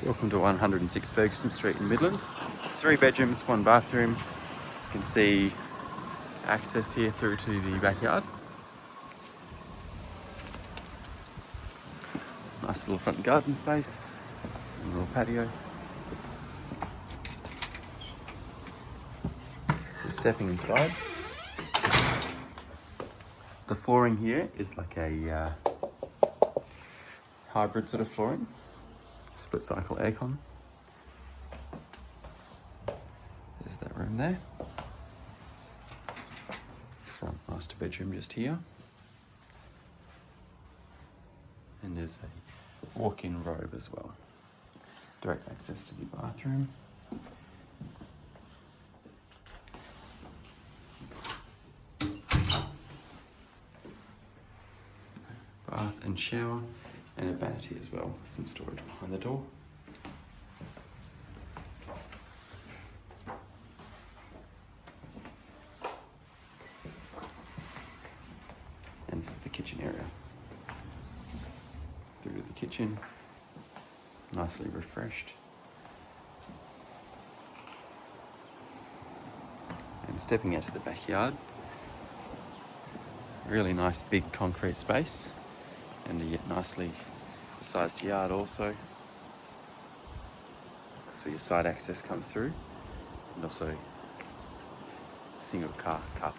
Welcome to 106 Ferguson Street in Midland. 3 bedrooms, 1 bathroom. You can see access here through to the backyard. Nice little front garden space and a little patio. So stepping inside, the flooring here is like a hybrid sort of flooring, split cycle aircon. There's that room there. Front master bedroom just here. And there's a walk-in robe as well. Direct access to the bathroom. Bath and shower, and a vanity as well. Some storage behind the door. And this is the kitchen area. Through to the kitchen, nicely refreshed. And stepping out to the backyard, really nice big concrete space, and a yet nicely sized yard also. That's where your side access comes through, and also single carport.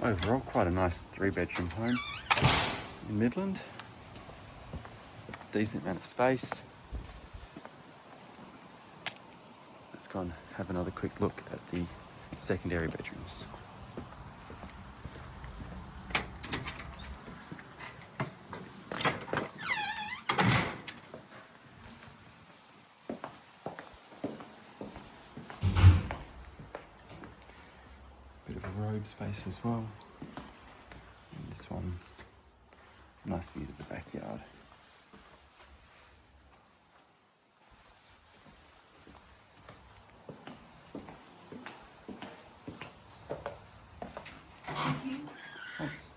Overall, quite a nice 3-bedroom home in Midland. Decent amount of space. Let's go and have another quick look at the secondary bedrooms. Bit of a robe space as well. And this one, nice view to the backyard. Thanks.